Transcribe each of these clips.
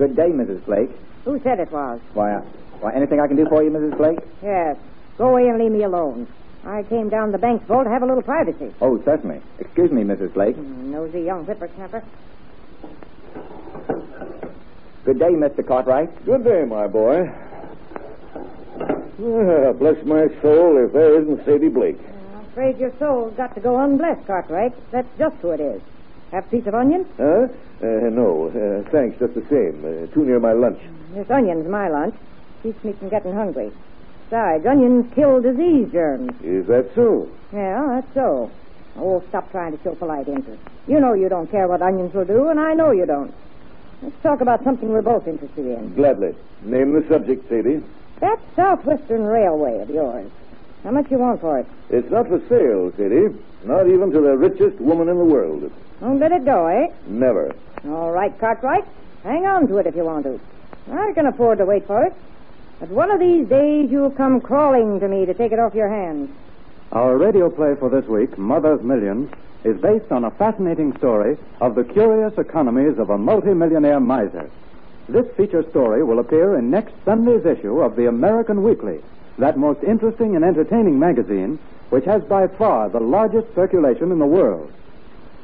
Good day, Mrs. Blake. Who said it was? Why, anything I can do for you, Mrs. Blake? Yes. Go away and leave me alone. I came down the bank's vault to have a little privacy. Oh, certainly. Excuse me, Mrs. Blake. Nosy young whippersnapper. Good day, Mr. Cartwright. Good day, my boy. Bless my soul if there isn't Sadie Blake. I'm afraid your soul's got to go unblessed, Cartwright. That's just who it is. Have a piece of onion? Huh? No. Thanks, just the same. Too near my lunch. This onion's my lunch. Keeps me from getting hungry. Besides, onions kill disease germs. Is that so? Yeah, that's so. Oh, stop trying to show polite interest. You know you don't care what onions will do, and I know you don't. Let's talk about something we're both interested in. Gladly. Name the subject, Sadie. That Southwestern Railway of yours. How much you want for it? It's not for sale, Sadie. Not even to the richest woman in the world. Don't let it go, eh? Never. All right, Cartwright. Hang on to it if you want to. I can afford to wait for it. But one of these days you'll come crawling to me to take it off your hands. Our radio play for this week, Mother's Millions, is based on a fascinating story of the curious economies of a multimillionaire miser. This feature story will appear in next Sunday's issue of the American Weekly, that most interesting and entertaining magazine, which has by far the largest circulation in the world.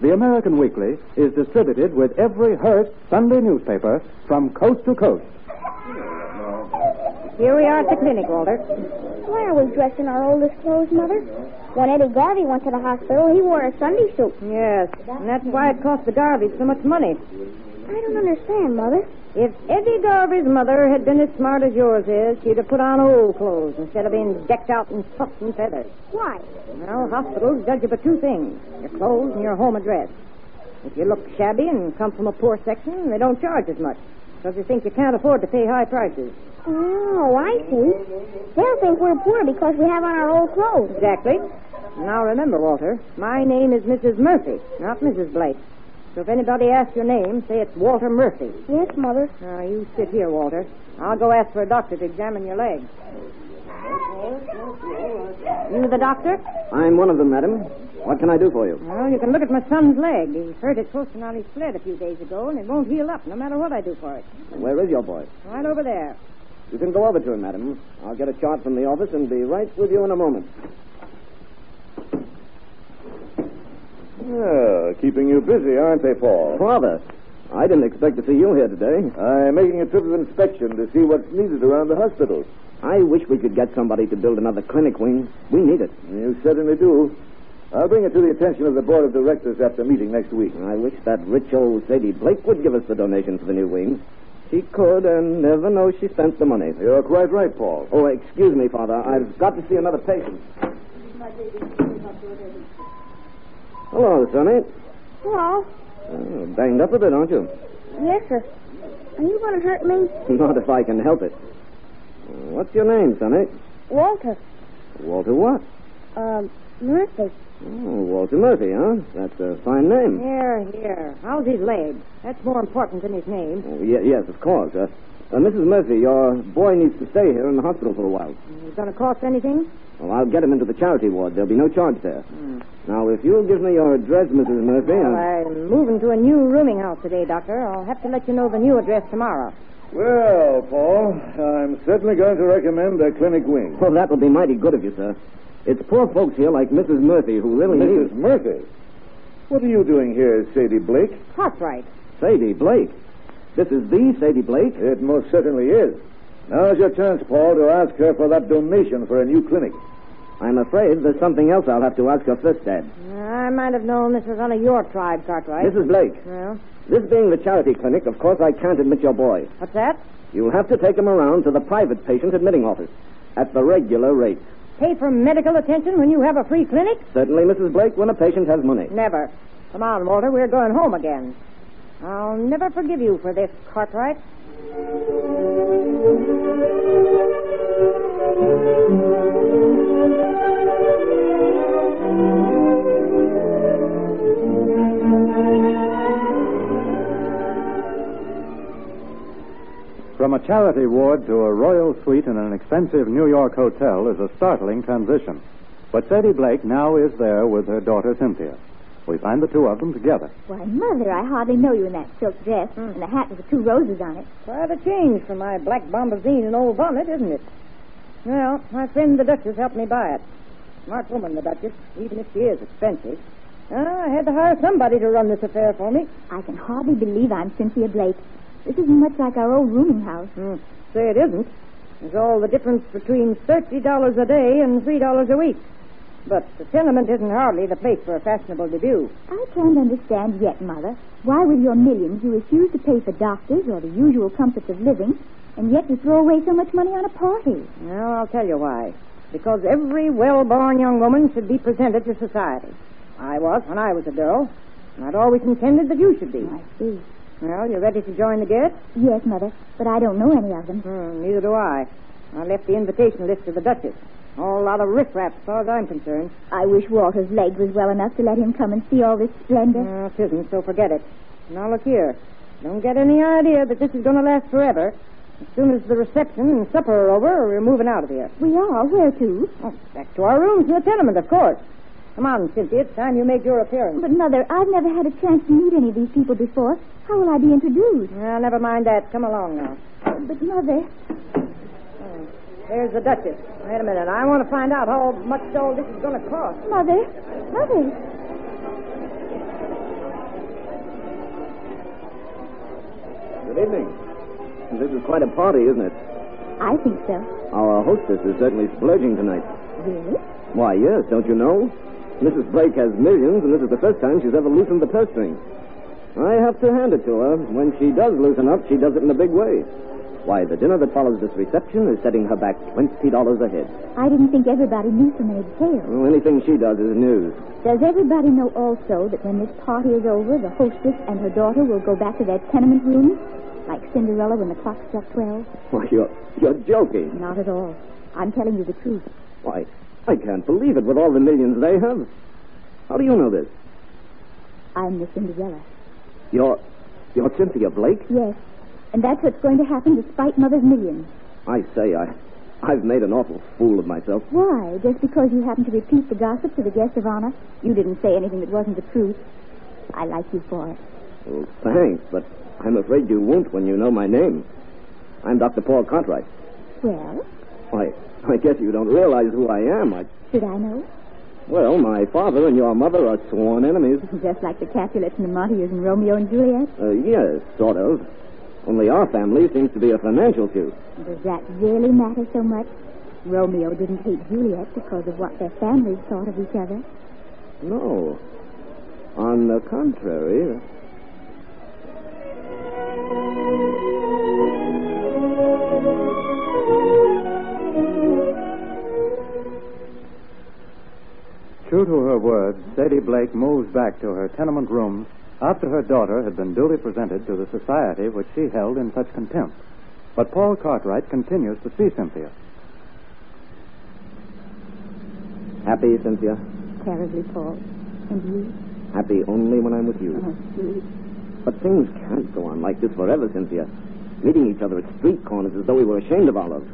The American Weekly is distributed with every Hearst Sunday newspaper from coast to coast. Here we are at the clinic, Walter. Why are we dressed in our oldest clothes, Mother? When Eddie Garvey went to the hospital, he wore a Sunday suit. Yes, and that's why it cost the Garveys so much money. I don't understand, Mother. If Eddie Garvey's mother had been as smart as yours is, she'd have put on old clothes instead of being decked out in puffs and feathers. Why? Well, hospitals judge you by two things, your clothes and your home address. If you look shabby and come from a poor section, they don't charge as much, because they think you can't afford to pay high prices. Oh, I see. They'll think we're poor because we have on our old clothes. Exactly. Now remember, Walter, my name is Mrs. Murphy, not Mrs. Blake. So if anybody asks your name, say it's Walter Murphy. Yes, Mother. Now, you sit here, Walter. I'll go ask for a doctor to examine your leg. You the doctor? I'm one of them, madam. What can I do for you? Well, you can look at my son's leg. He hurt it twisting on his sled a few days ago, and it won't heal up no matter what I do for it. Where is your boy? Right over there. You can go over to him, madam. I'll get a chart from the office and be right with you in a moment. Keeping you busy, aren't they, Paul? Father, I didn't expect to see you here today. I'm making a trip of inspection to see what's needed around the hospital. I wish we could get somebody to build another clinic wing. We need it. You certainly do. I'll bring it to the attention of the board of directors after meeting next week. I wish that rich old Sadie Blake would give us the donation for the new wing. She could and never know she spent the money. You're quite right, Paul. Oh, excuse me, Father. I've got to see another patient. Hello, Sonny. Hello. Oh, banged up a bit, aren't you? Yes, sir. Are you going to hurt me? Not if I can help it. What's your name, Sonny? Walter. Walter what? Murphy. Oh, Walter Murphy, huh? That's a fine name. Here. How's his leg? That's more important than his name. Oh, yes, of course. Mrs. Murphy, your boy needs to stay here in the hospital for a while. Is it going to cost anything? Well, I'll get him into the charity ward. There'll be no charge there. Now, if you'll give me your address, Mrs. Murphy... Well, I'm moving to a new rooming house today, Doctor. I'll have to let you know the new address tomorrow. Well, Paul, I'm certainly going to recommend a clinic wing. Well, that will be mighty good of you, sir. It's poor folks here like Mrs. Murphy who really Mrs. need... Murphy? What are you doing here, Sadie Blake? That's right. Sadie Blake? This is the Sadie Blake? It most certainly is. Now's your chance, Paul, to ask her for that donation for a new clinic. I'm afraid there's something else I'll have to ask her first, Dad. I might have known this was one of your tribe, Cartwright. Mrs. Blake. Well? This being the charity clinic, of course I can't admit your boy. What's that? You'll have to take him around to the private patient admitting office at the regular rate. Pay for medical attention when you have a free clinic? Certainly, Mrs. Blake, when a patient has money. Never. Come on, Walter. We're going home again. I'll never forgive you for this, Cartwright. From a charity ward to a royal suite in an expensive New York hotel is a startling transition. But Sadie Blake now is there with her daughter Cynthia. we find the two of them together. Why, Mother, I hardly know you in that silk dress and the hat with the 2 roses on it. Quite a change from my black bombazine and old bonnet, isn't it? Well, my friend the Duchess helped me buy it. Smart woman, the Duchess, even if she is expensive. I had to hire somebody to run this affair for me. I can hardly believe I'm Cynthia Blake. This isn't much like our old rooming house. Say it isn't. There's all the difference between $30 a day and $3 a week. But the tenement isn't hardly the place for a fashionable debut. I can't understand yet, Mother, why with your millions you refuse to pay for doctors or the usual comforts of living, and yet you throw away so much money on a party. Well, I'll tell you why. Because every well-born young woman should be presented to society. I was when I was a girl, and I'd always intended that you should be. I see. Well, you ready to join the guests? Yes, Mother, but I don't know any of them. Neither do I. I left the invitation list to the Duchess. A whole lot of riffraff, as far as I'm concerned. I wish Walter's leg was well enough to let him come and see all this splendor. It isn't, so forget it. Now, look here. Don't get any idea that this is going to last forever. As soon as the reception and supper are over, we're moving out of here. We are? Where to? Oh, back to our rooms in the tenement, of course. Come on, Cynthia. It's time you made your appearance. But, Mother, I've never had a chance to meet any of these people before. How will I be introduced? Well, never mind that. Come along now. But, Mother... There's the Duchess. Wait a minute. I want to find out how much all this is going to cost. Mother? Mother? Good evening. This is quite a party, isn't it? I think so. Our hostess is certainly splurging tonight. Really? Why, yes, don't you know? Mrs. Blake has millions, and this is the first time she's ever loosened the purse string. I have to hand it to her. When she does loosen up, she does it in a big way. Why, the dinner that follows this reception is setting her back $20 ahead. I didn't think everybody knew so many details. Well, anything she does is news. Does everybody know also that when this party is over, the hostess and her daughter will go back to their tenement rooms? Like Cinderella when the clock struck 12? Why, you're joking. Not at all. I'm telling you the truth. Why, I can't believe it with all the millions they have. How do you know this? I'm Miss Cinderella. You're Cynthia Blake? Yes. And that's what's going to happen despite Mother's millions. I say, I've made an awful fool of myself. Why? Just because you happen to repeat the gossip to the guest of honor? You didn't say anything that wasn't the truth. I like you for it. Well, thanks, but I'm afraid you won't when you know my name. I'm Dr. Paul Cartwright. Well? Why, I guess you don't realize who I am. Should I know? Well, my father and your mother are sworn enemies. Just like the Capulets and the Montagues and Romeo and Juliet? Yes, sort of. Only our family seems to be a financial feud. Does that really matter so much? Romeo didn't hate Juliet because of what their families thought of each other. No. On the contrary. True to her word, Sadie Blake moves back to her tenement rooms after her daughter had been duly presented to the society which she held in such contempt. But Paul Cartwright continues to see Cynthia. Happy, Cynthia? Terribly, Paul. And you? Happy only when I'm with you. Oh, sweet. But things can't go on like this forever, Cynthia. Meeting each other at street corners as though we were ashamed of our love.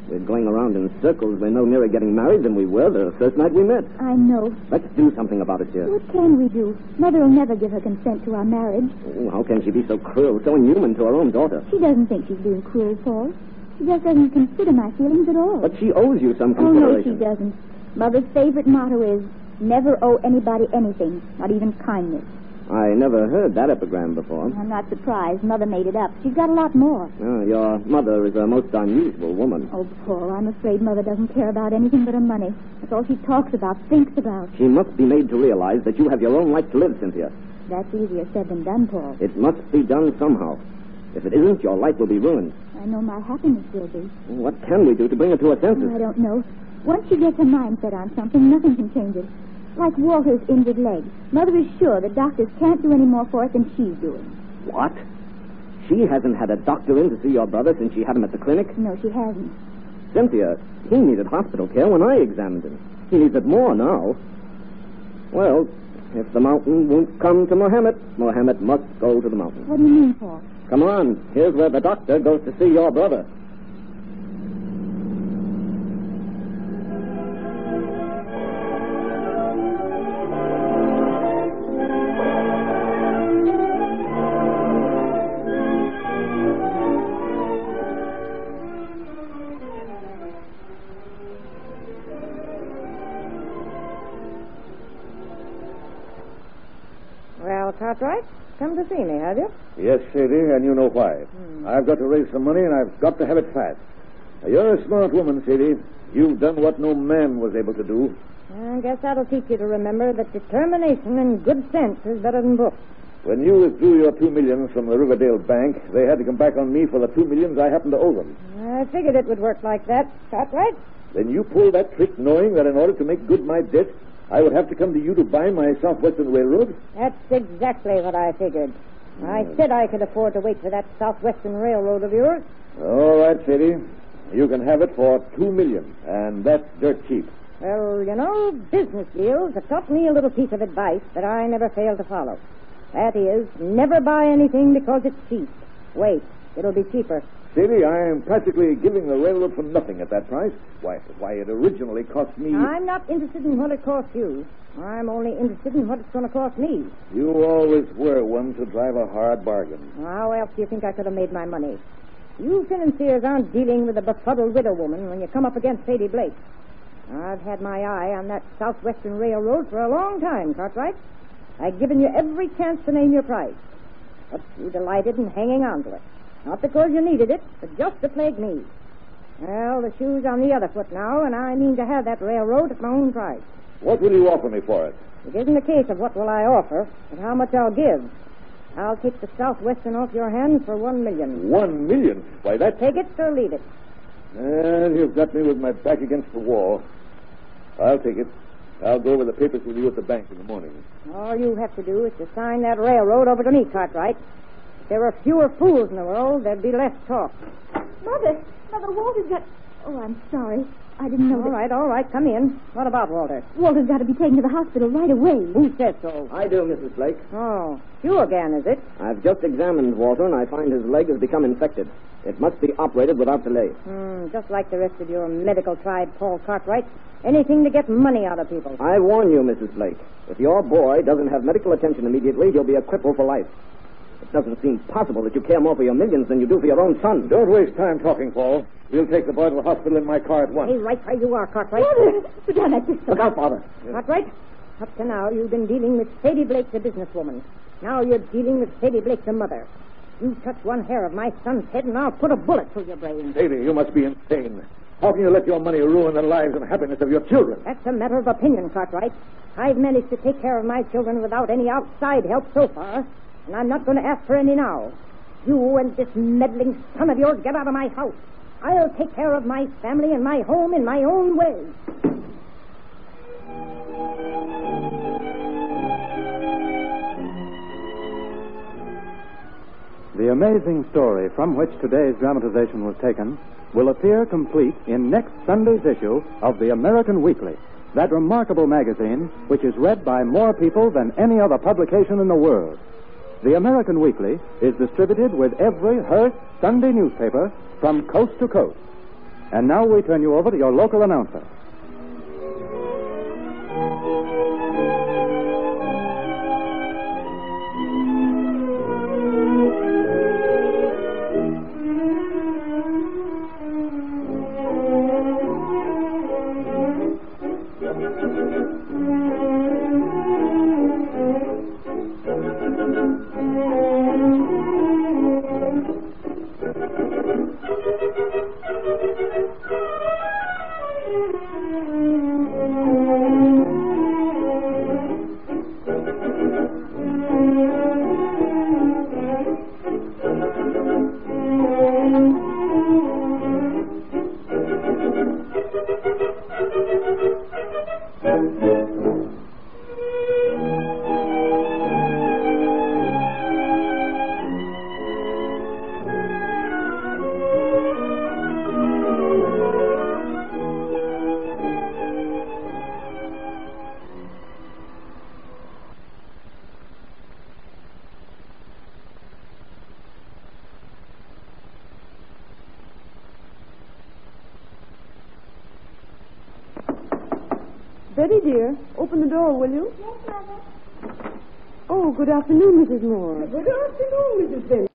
We're going around in circles. We're no nearer getting married than we were the first night we met. I know. Let's do something about it, dear. What can we do? Mother will never give her consent to our marriage. Oh, how can she be so cruel, so inhuman to her own daughter? She doesn't think she's being cruel, Paul. She just doesn't consider my feelings at all. But she owes you some Oh, no, consideration. she doesn't. Mother's favorite motto is, never owe anybody anything, not even kindness. I never heard that epigram before. I'm not surprised. Mother made it up. She's got a lot more. Oh, your mother is a most unusual woman. Oh, Paul, I'm afraid Mother doesn't care about anything but her money. That's all she talks about, thinks about. She must be made to realize that you have your own life to live, Cynthia. That's easier said than done, Paul. It must be done somehow. If it isn't, your life will be ruined. I know my happiness will be. What can we do to bring her to her senses? I don't know. Once she gets her mind set on something, nothing can change it. Like Walter's injured leg. Mother is sure that doctors can't do any more for it than she's doing. What? She hasn't had a doctor in to see your brother since she had him at the clinic? No, she hasn't. Cynthia, he needed hospital care when I examined him. He needs it more now. Well, if the mountain won't come to Mohammed, Mohammed must go to the mountain. What do you mean, Paul? Come on. Here's where the doctor goes to see your brother. Cartwright? Come to see me, have you? Yes, Sadie, and you know why. I've got to raise some money, and I've got to have it fast. Now, you're a smart woman, Sadie. You've done what no man was able to do. I guess that'll teach you to remember that determination and good sense is better than books. When you withdrew your $2 million from the Riverdale Bank, they had to come back on me for the $2 million I happened to owe them. I figured it would work like that, Cartwright. Then you pulled that trick knowing that in order to make good my debt, I would have to come to you to buy my Southwestern Railroad? That's exactly what I figured. I said I could afford to wait for that Southwestern Railroad of yours. All right, Sadie. You can have it for $2 million, and that's dirt cheap. Well, you know, business deals have taught me a little piece of advice that I never fail to follow. That is, never buy anything because it's cheap. Wait, it'll be cheaper. Sadie, I am practically giving the railroad for nothing at that price. Why, it originally cost me... I'm not interested in what it cost you. I'm only interested in what it's going to cost me. You always were one to drive a hard bargain. How else do you think I could have made my money? You financiers aren't dealing with a befuddled widow woman when you come up against Sadie Blake. I've had my eye on that Southwestern Railroad for a long time, Cartwright. I've given you every chance to name your price. But you delighted in hanging on to it. Not because you needed it, but just to plague me. Well, the shoe's on the other foot now, and I mean to have that railroad at my own price. What will you offer me for it? It isn't a case of what will I offer, but how much I'll give. I'll take the Southwestern off your hands for $1 million. $1 million? Why, that's... Take it or leave it. And you've got me with my back against the wall. I'll take it. I'll go over the papers with you at the bank in the morning. All you have to do is to sign that railroad over to me, Cartwright. If there were fewer fools in the world, there'd be less talk. Mother, Walter's got... Oh, I'm sorry. I didn't know All right, come in. What about Walter? Walter's got to be taken to the hospital right away. Who said so? I do, Mrs. Blake. Oh, you again, is it? I've just examined Walter, and I find his leg has become infected. It must be operated without delay. Just like the rest of your medical tribe, Paul Cartwright. Anything to get money out of people. I warn you, Mrs. Blake. If your boy doesn't have medical attention immediately, he'll be a cripple for life. It doesn't seem possible that you care more for your millions than you do for your own son. Don't waste time talking, Paul. We'll take the boy to the hospital in my car at once. Hey, right where you are, Cartwright. Walter, put down that pistol. Look out, Father. Cartwright, up to now, you've been dealing with Sadie Blake, the businesswoman. Now you're dealing with Sadie Blake, the mother. You touch one hair of my son's head, and I'll put a bullet through your brain. Sadie, you must be insane. How can you let your money ruin the lives and happiness of your children? That's a matter of opinion, Cartwright. I've managed to take care of my children without any outside help so far, and I'm not going to ask for any now. You and this meddling son of yours get out of my house. I'll take care of my family and my home in my own way. The amazing story from which today's dramatization was taken will appear complete in next Sunday's issue of the American Weekly, that remarkable magazine which is read by more people than any other publication in the world. The American Weekly is distributed with every Hearst Sunday newspaper from coast to coast. And now we turn you over to your local announcer. Betty, dear, open the door, will you? Yes, Mother. Oh, good afternoon, Mrs. Moore. Good afternoon, Mrs. Benson.